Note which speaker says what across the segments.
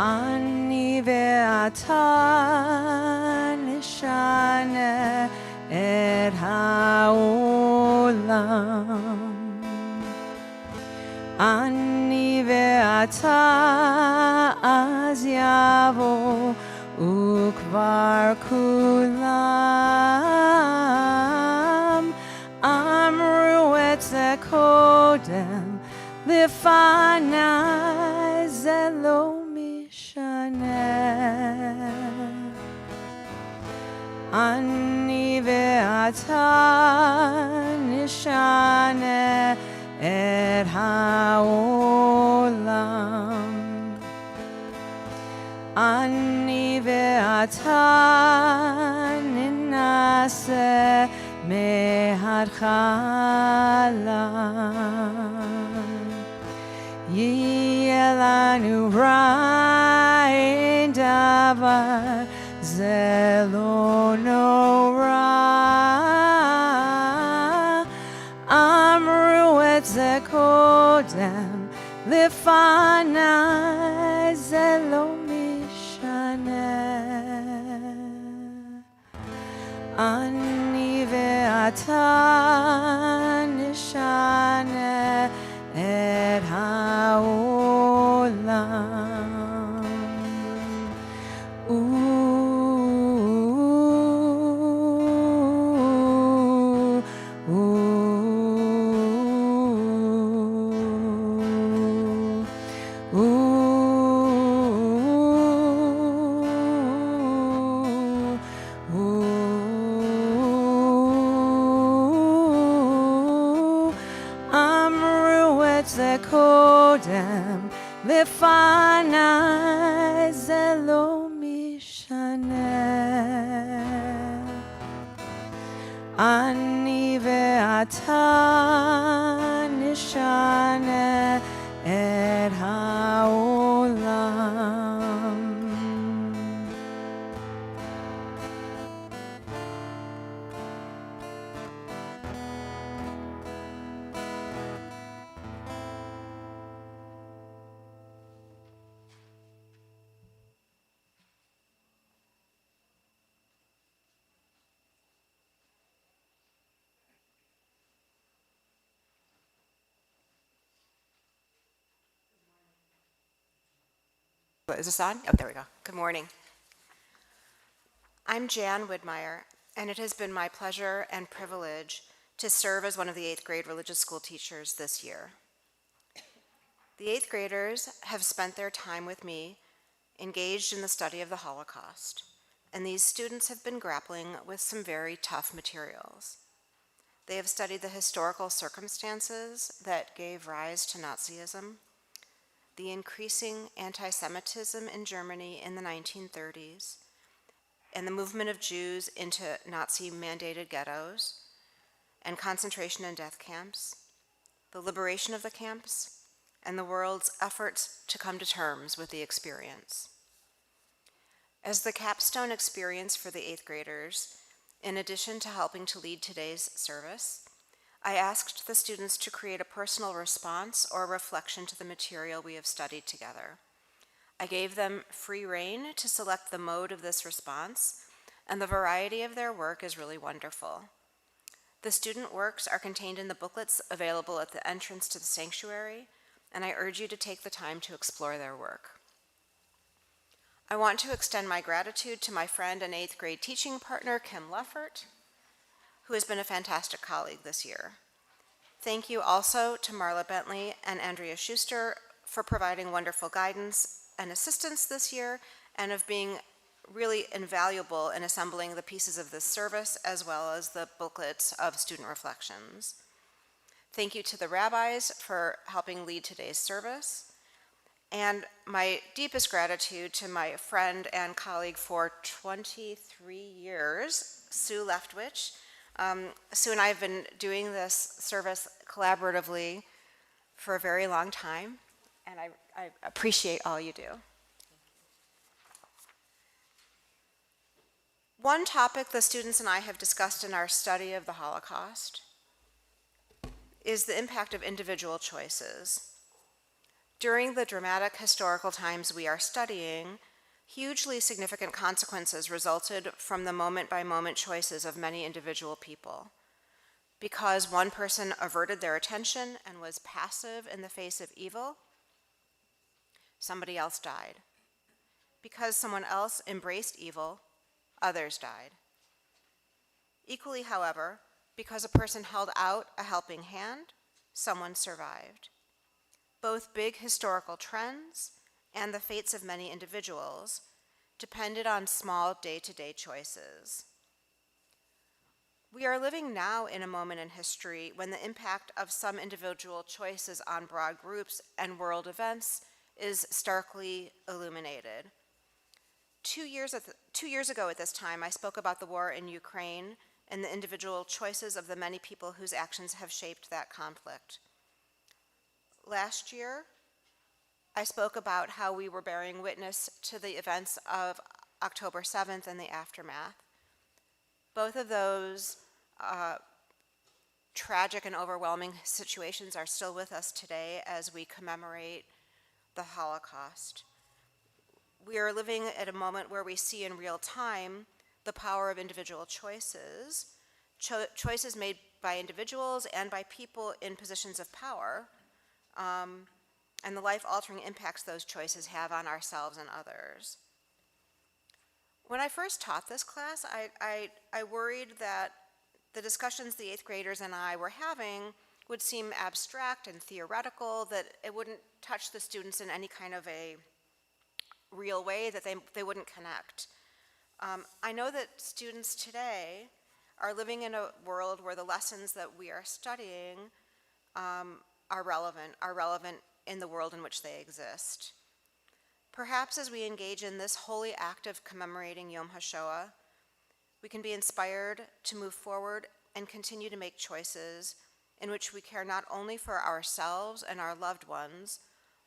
Speaker 1: אני ואתה נשנה את העולם. אני ואתה אז יבוא וכבר כולם אמרו את זה קודם לפניי, זה לא משנה. אני ואתה נשנה את העולם. אני ואתה ננסה מההתחלה. יהיה לנו רע אין דבר, זה לא נורא. אמרו את זה קודם לפניי, זה לא משנה. אני ואתה נשנה את העולם. קודם לפניי, זה לא משנה. אני ואתה נשנה את העולם.
Speaker 2: Is this on? Oh, there we go. Good morning. I'm Jan Widmeyer, and it has been my pleasure and privilege to serve as one of the 8th grade religious school teachers this year. The 8th graders have spent their time with me engaged in the study of the Holocaust, and these students have been grappling with some very tough materials. They have studied the historical circumstances that gave rise to Nazism, the increasing anti-Semitism in Germany in the 1930s, and the movement of Jews into Nazi-mandated ghettos and concentration and death camps, the liberation of the camps, and the world's efforts to come to terms with the experience. As the capstone experience for the 8th graders, in addition to helping to lead today's service, I asked the students to create a personal response or reflection to the material we have studied together. I gave them free rein to select the mode of this response, and the variety of their work is really wonderful. The student works are contained in the booklets available at the entrance to the sanctuary, and I urge you to take the time to explore their work. I want to extend my gratitude to my friend and 8th grade teaching partner, Kim Leffert, who has been a fantastic colleague this year. Thank you also to Marla Bentley and Andrea Schuster for providing wonderful guidance and assistance this year, and of being really invaluable in assembling the pieces of this service as well as the booklets of student reflections. Thank you to the rabbis for helping lead today's service, and my deepest gratitude to my friend and colleague for 23 years, Sue Leftwich. Sue and I have been doing this service collaboratively for a very long time, and I appreciate all you do. One topic the students and I have discussed in our study of the Holocaust is the impact of individual choices. During the dramatic historical times we are studying, hugely significant consequences resulted from the moment-by-moment choices of many individual people. Because one person averted their attention and was passive in the face of evil, somebody else died. Because someone else embraced evil, others died. Equally, however, because a person held out a helping hand, someone survived. Both big historical trends and the fates of many individuals depended on small day-to-day choices. We are living now in a moment in history when the impact of some individual choices on broad groups and world events is starkly illuminated. 2 years ago at this time, I spoke about the war in Ukraine and the individual choices of the many people whose actions have shaped that conflict. Last year, I spoke about how we were bearing witness to the events of October 7th and the aftermath. Both of those tragic and overwhelming situations are still with us today as we commemorate the Holocaust. We are living at a moment where we see in real time the power of individual choices, choices made by individuals and by people in positions of power, and the life-altering impacts those choices have on ourselves and others. When I first taught this class, I worried that the discussions the 8th graders and I were having would seem abstract and theoretical, that it wouldn't touch the students in any kind of a real way, that they wouldn't connect. I know that students today are living in a world where the lessons that we are studying are relevant in the world in which they exist. Perhaps as we engage in this holy act of commemorating Yom HaShoah, we can be inspired to move forward and continue to make choices in which we care not only for ourselves and our loved ones,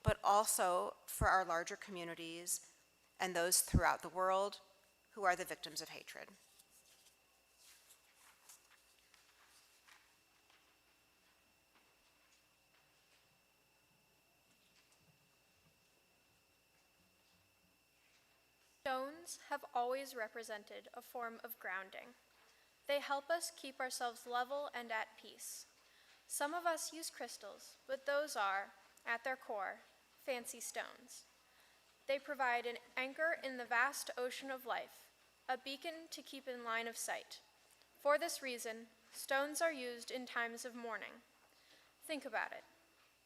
Speaker 2: but also for our larger communities and those throughout the world who are the victims of hatred.
Speaker 3: Stones have always represented a form of grounding. They help us keep ourselves level and at peace. Some of us use crystals, but those are, at their core, fancy stones. They provide an anchor in the vast ocean of life, a beacon to keep in line of sight. For this reason, stones are used in times of mourning. Think about it.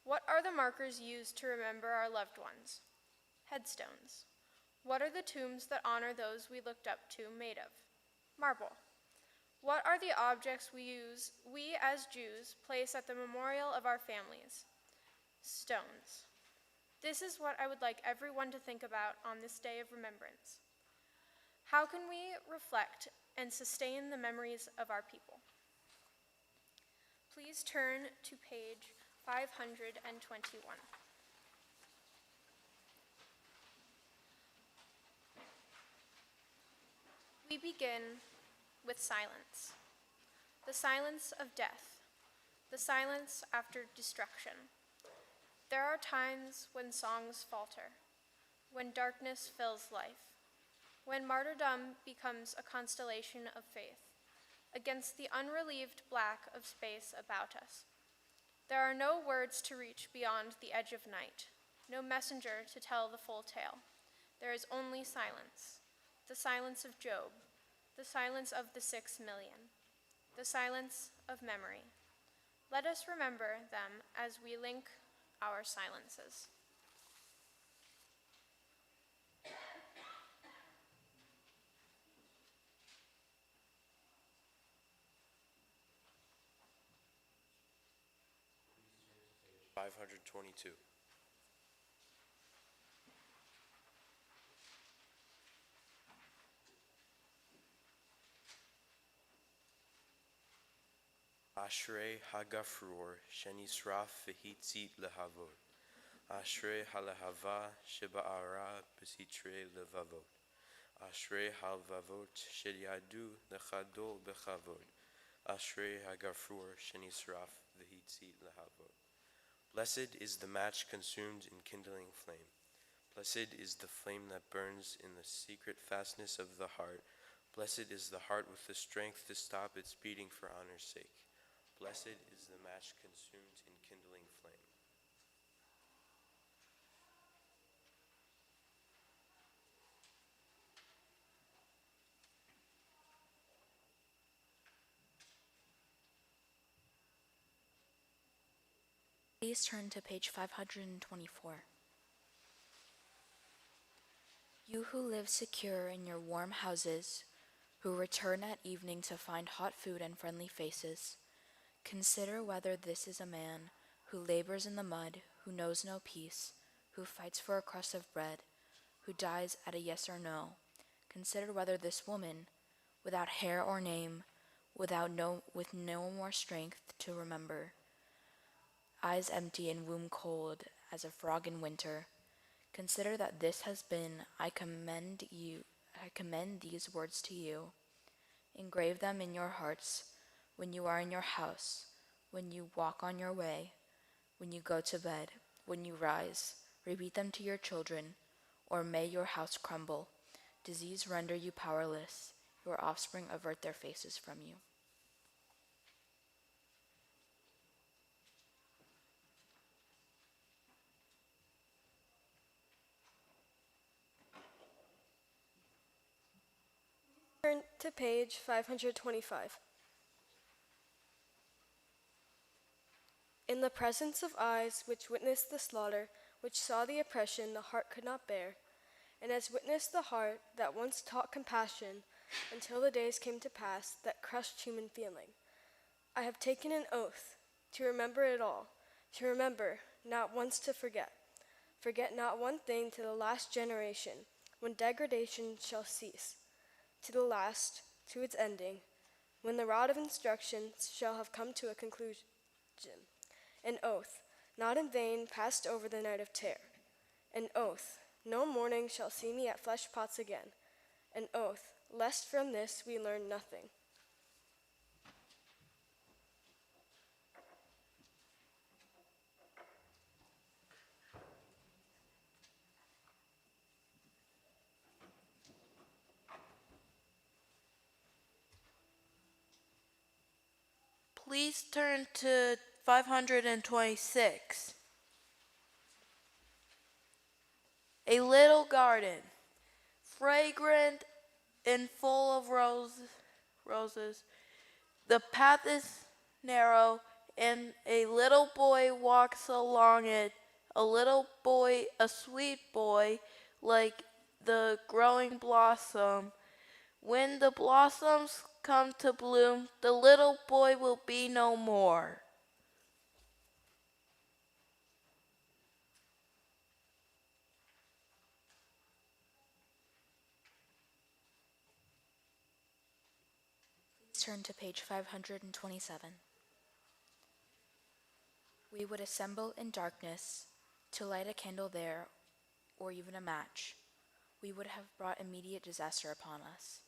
Speaker 3: What are the markers used to remember our loved ones? Headstones. What are the tombs that honor those we looked up to made of? Marble. What are the objects we as Jews place at the memorial of our families? Stones. This is what I would like everyone to think about on this day of remembrance. How can we reflect and sustain the memories of our people? Please turn to page 521. We begin with silence. The silence of death. The silence after destruction. There are times when songs falter, when darkness fills life, when martyrdom becomes a constellation of faith against the unrelieved black of space about us. There are no words to reach beyond the edge of night, no messenger to tell the full tale. There is only silence, the silence of Job, the silence of the 6 million, the silence of memory. Let us remember them as we link our silences.
Speaker 4: Page 522. Ashrei Hagafrur Shenisraf V'hitzit Lehavot. Ashrei Halahava Sheba'ara B'sitre Levavot. Ashrei Halvavot Shelyadu Lechadol Bechavot. Ashrei Hagafrur Shenisraf V'hitzit Lehavot. Blessed is the match consumed in kindling flame. Blessed is the flame that burns in the secret fastness of the heart. Blessed is the heart with the strength to stop its beating for honor's sake. Blessed is the match consumed in kindling flame.
Speaker 5: Please turn to page 524. You who live secure in your warm houses, who return at evening to find hot food and friendly faces, consider whether this is a man who labors in the mud, who knows no peace, who fights for a crust of bread, who dies at a yes or no. Consider whether this woman, without hair or name, with no more strength to remember, eyes empty and womb cold as a frog in winter. Consider that this has been, I commend these words to you. Engrave them in your hearts when you are in your house, when you walk on your way, when you go to bed, when you rise. Repeat them to your children, or may your house crumble. Disease render you powerless, your offspring avert their faces from you.
Speaker 6: Turn to page 525. In the presence of eyes which witnessed the slaughter, which saw the oppression the heart could not bear, and has witnessed the heart that once taught compassion until the days came to pass that crushed human feeling, I have taken an oath to remember it all, to remember, not once to forget. Forget not one thing to the last generation, when degradation shall cease, to the last, to its ending, when the rod of instruction shall have come to a conclusion. An oath, not in vain, passed over the night of terror. An oath, no morning shall see me at flesh pots again. An oath, lest from this we learn nothing.
Speaker 7: Please turn to 526. A little garden, fragrant and full of roses. The path is narrow, and a little boy walks along it. A little boy, a sweet boy, like the growing blossom. When the blossoms come to bloom, the little boy will be no more.
Speaker 5: Please turn to page 527. We would assemble in darkness to light a candle there, or even a match. We would have brought immediate disaster upon us.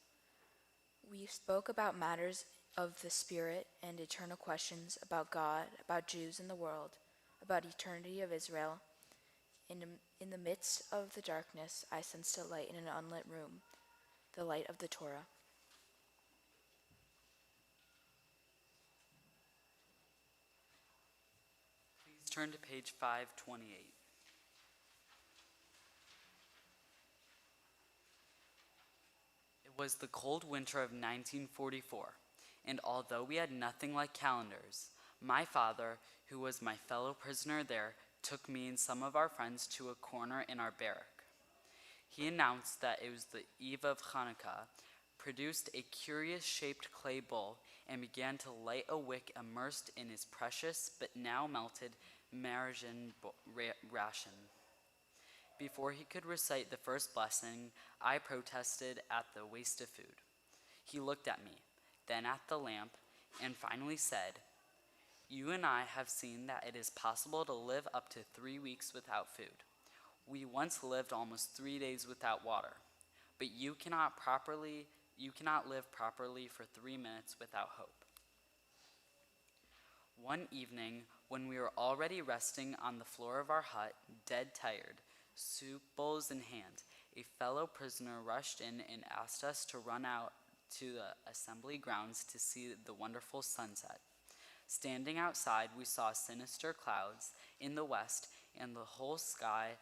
Speaker 5: We spoke about matters of the spirit and eternal questions about God, about Jews and the world, about eternity of Israel. In the midst of the darkness, I sensed a light in an unlit room, the light of the Torah.
Speaker 8: Please turn to page 528. It was the cold winter of 1944, and although we had nothing like calendars, my father, who was my fellow prisoner there, took me and some of our friends to a corner in our barrack. He announced that it was the eve of Hanukkah, produced a curious-shaped clay bowl, and began to light a wick immersed in his precious but now melted Maragin ration. Before he could recite the first blessing, I protested at the waste of food. He looked at me, then at the lamp, and finally said, "You and I have seen that it is possible to live up to 3 weeks without food. We once lived almost 3 days without water, but you cannot live properly for 3 minutes without hope." One evening, when we were already resting on the floor of our hut, dead tired, soup bowls in hand, a fellow prisoner rushed in and asked us to run out to the assembly grounds to see the wonderful sunset. Standing outside, we saw sinister clouds in the west and the whole sky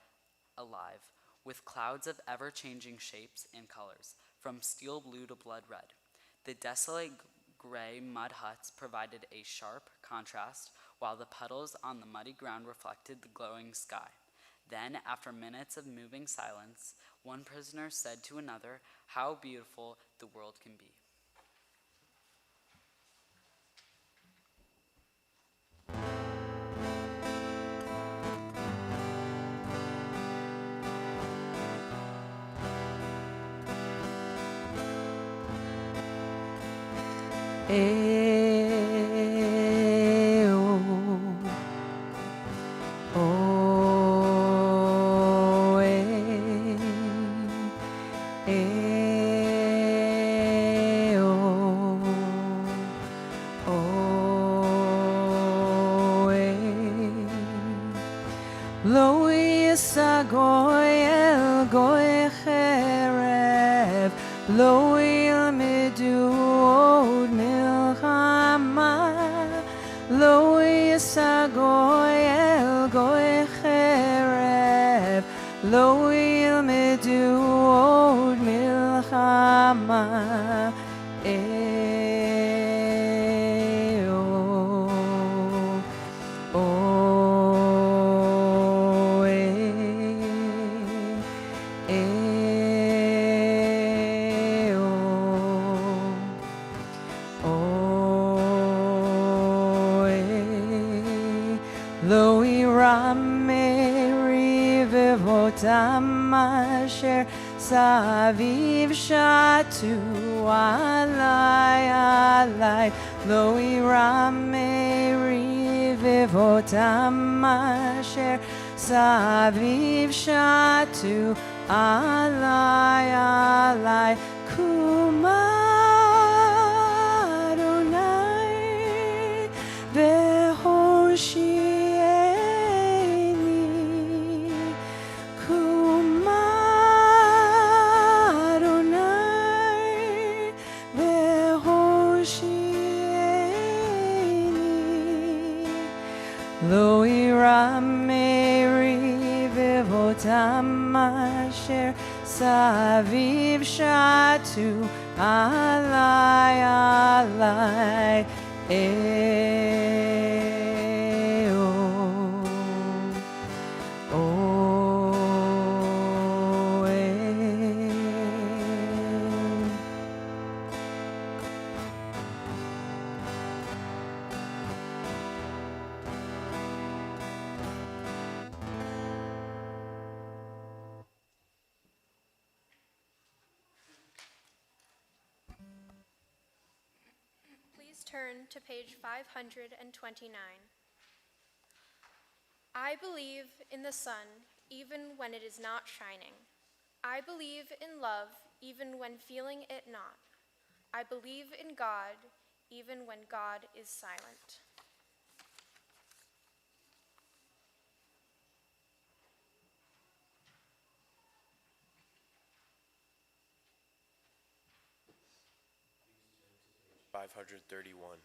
Speaker 8: alive, with clouds of ever-changing shapes and colors, from steel blue to blood red. The desolate gray mud huts provided a sharp contrast, while the puddles on the muddy ground reflected the glowing sky. Then, after minutes of moving silence, one prisoner said to another, "How beautiful the world can be."
Speaker 1: לא יישא גוי אל גוי חרב, לא ילמדו עוד מלחמה. לא יישא גוי אל גוי חרב, לא ילמדו עוד מלחמה. לא יירא מריבותם אשר סביב שתו עלי עלי. לא יירא מריבותם אשר סביב שתו עלי עלי. קומה אדוני והושיע לא יירא מריבותם אשר סביב שתו עלי עלי.
Speaker 3: Please turn to page 529. I believe in the sun, even when it is not shining. I believe in love, even when feeling it not. I believe in God, even when God is silent.
Speaker 4: Page 531.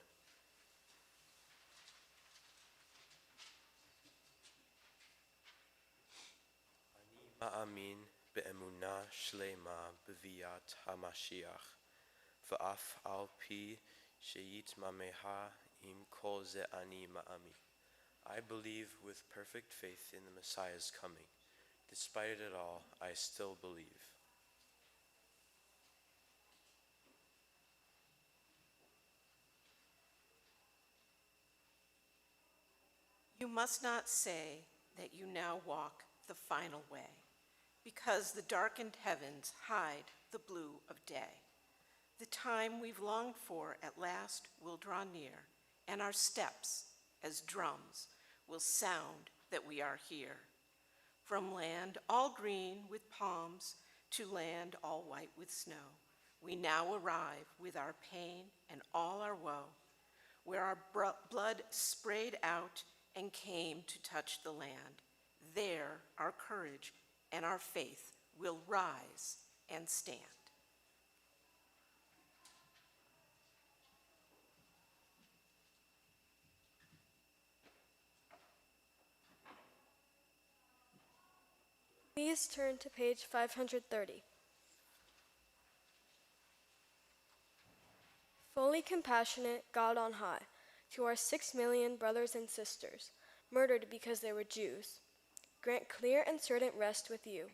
Speaker 4: מאמין באמונה שלמה בביאת המשיח, ואף על פי שיתמהמה עם כל זה אני מאמין. I believe with perfect faith in the Messiah's coming. Despite it all, I still believe.
Speaker 9: You must not say that you now walk the final way, because the darkened heavens hide the blue of day. The time we've longed for at last will draw near, and our steps, as drums, will sound that we are here. From land all green with palms to land all white with snow, we now arrive with our pain and all our woe. where our blood sprayed out and came to touch the land. There, our courage and our faith will rise and stand.
Speaker 6: Please turn to page 530. Fully compassionate God on high, to our 6 million brothers and sisters, murdered because they were Jews, grant clear and certain rest with you,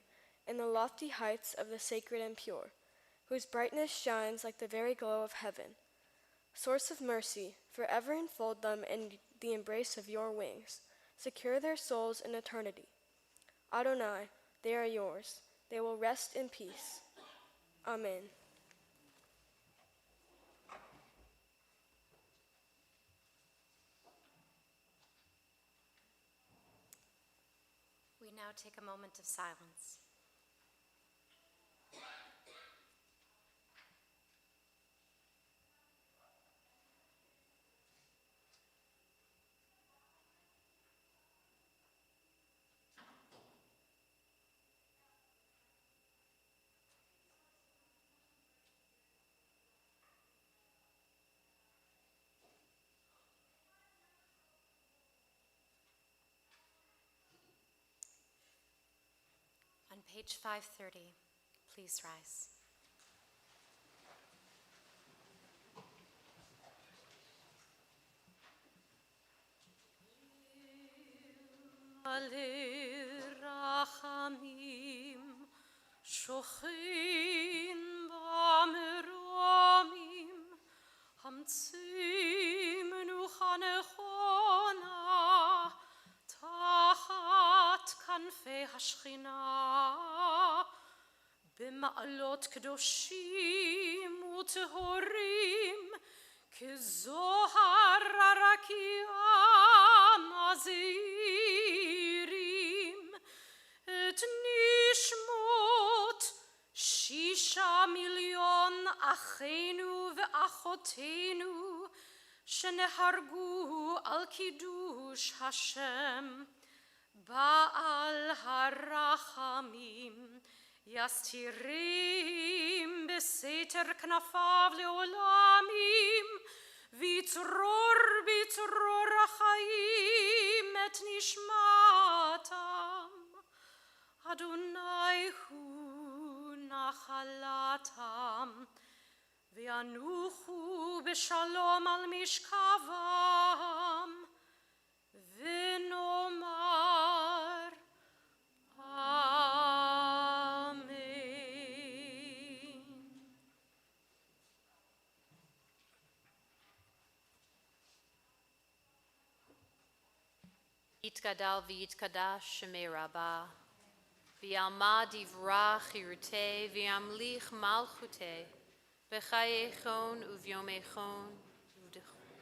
Speaker 6: in the lofty heights of the sacred and pure, whose brightness shines like the very glow of heaven. Source of mercy, forever enfold them in the embrace of your wings. Secure their souls in eternity. Adonai, they are yours. They will rest in peace. Amen.
Speaker 2: We now take a moment of silence. On page 530, please rise.
Speaker 10: Rachamim, Shochin b'meramim, Hamtzim nuchanechona, Tachat kanfei hashchina, B'ma'alot kedoshim u'tehorim, Kezohar harakia nazirim, Et nishmot 6 million achenu ve'achotenu, Shenehargu al kiddush Hashem, Ba'al harachamim, Yastirim beseter knafav leolamim, Vitror bitror achayim et nishmatam, Adonai hu nachalatam, V'yanuchu b'shalom al mishkavam, V'nomar Amen.
Speaker 11: Yitgadal v'yitkadash shemei Rabbah, v'yalma divrah chirutei, v'yamlich malchutei, v'chayechon uvyomechon,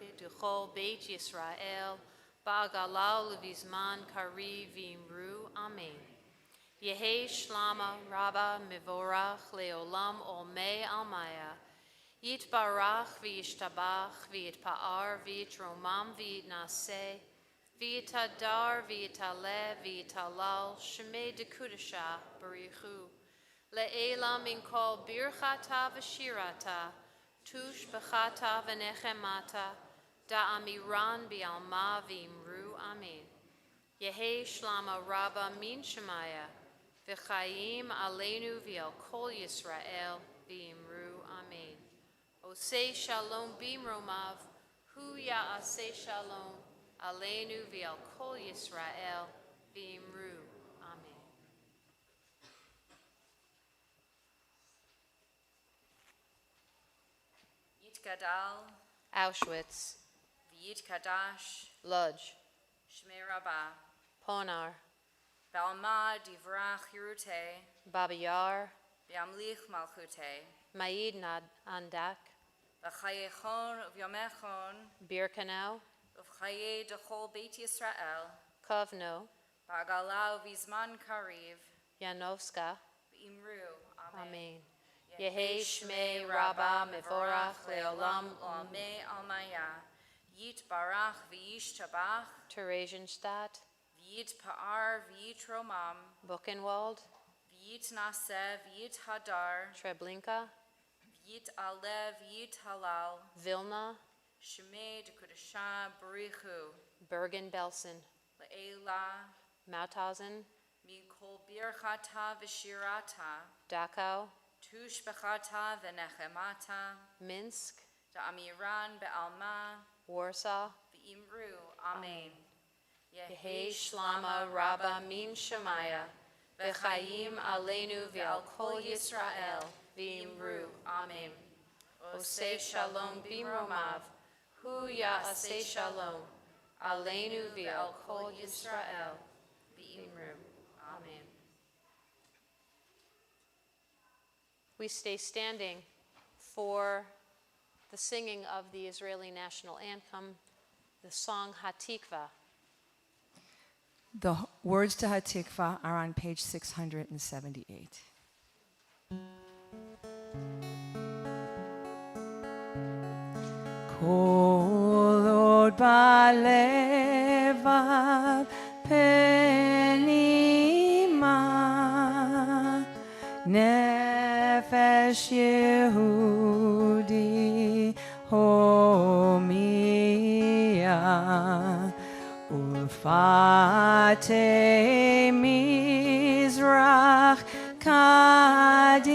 Speaker 11: v'dechol beit Yisrael, ba'agalau levizman kari v'imru. Amen. Yehi shlama rabba mevorach leolam olmei almaya, yitbarach v'yishtabach v'yitpa'ar v'yitromam v'yitnaseh, V'yitadar, v'yitaleh, v'yitalal, Shemei dekudasha, barichu. Le'ela min kol birchata v'shirata, tush b'chata v'nechemata, da'amiran bi'alma v'imru. Amen. Yehi shlama rabba min shemaya, v'chayim aleinu v'al kol Yisrael v'imru. Amen. Osei shalom b'imromav, hu ya'aseh shalom, Aleinu v'al kol Yisrael v'imru. Amen.
Speaker 12: Yitgadal,
Speaker 11: Auschwitz,
Speaker 12: V'yitkadash,
Speaker 11: Lodz,
Speaker 12: Shmei Rabbah,
Speaker 11: Ponar,
Speaker 12: Balma divrach Hirutei,
Speaker 11: Baba Yar,
Speaker 12: V'yamlich malchutei,
Speaker 11: Maid Andak,
Speaker 12: V'chayechon v'yomechon,
Speaker 11: Birkenau,
Speaker 12: V'chaye dechol beit Yisrael,
Speaker 11: Kovno,
Speaker 12: Ba'agalau v'zman kariv,
Speaker 11: Yanovska.
Speaker 12: V'imru. Amen.
Speaker 11: Amen. Yehi Shmei Rabba Mevorach Leolam
Speaker 12: Olmei almaya, Yitbarach v'yishtabach,
Speaker 11: Theresienstadt,
Speaker 12: v'yitpa'ar v'yitromam,
Speaker 11: Buchenwald,
Speaker 12: v'yitnaseh v'yithadar,
Speaker 11: Treblinka,
Speaker 12: v'yitaleh v'yithalal,
Speaker 11: Vilna,
Speaker 12: Shemei Dekudashah Barichu,
Speaker 11: Bergen-Belsen,
Speaker 12: Le'ela,
Speaker 11: Mauthausen,
Speaker 12: Mikol Birchata V'shirata,
Speaker 11: Dachau,
Speaker 12: Tushbechata V'nechemata,
Speaker 11: Minsk,
Speaker 12: Da'amiran Be'alma,
Speaker 11: Warsaw,
Speaker 12: V'imru, Amen.
Speaker 11: Yehi Shlama Rabba Min Shemaya, V'chaim Aleinu V'al Kol Yisrael, V'imru, Amen. Oseh Shalom Bimromav, Hu Ya'aseh Shalom, Aleinu V'al Kol Yisrael, V'imru, Amen. We stay standing for the singing of the Israeli national anthem, the song Hatikva.
Speaker 1: The words to Hatikva are on page 678. Kol od balevav penima nefesh Yehudi homia Ulfate Mizrach Kadima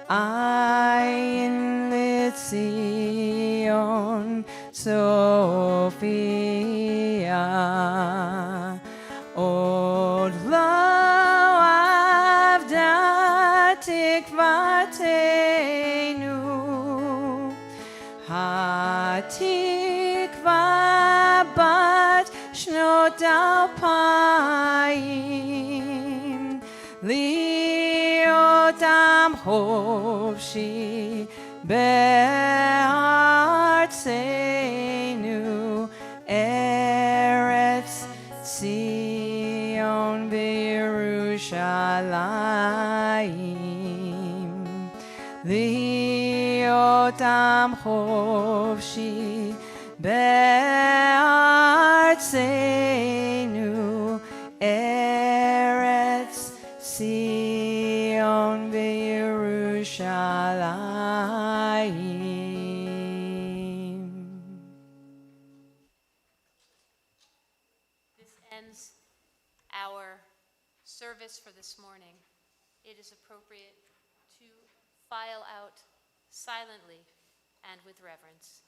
Speaker 1: Ayin Litzion Sophia Od lo avda tikvatenu Hatikva bat shnot alpayim liotam chofshi be'artzenu Eretz Zion v'Yerushalayim Liotam chofshi be'artzenu Eretz Zion v'Yerushalayim.
Speaker 11: This ends our service for this morning. It is appropriate to file out silently and with reverence.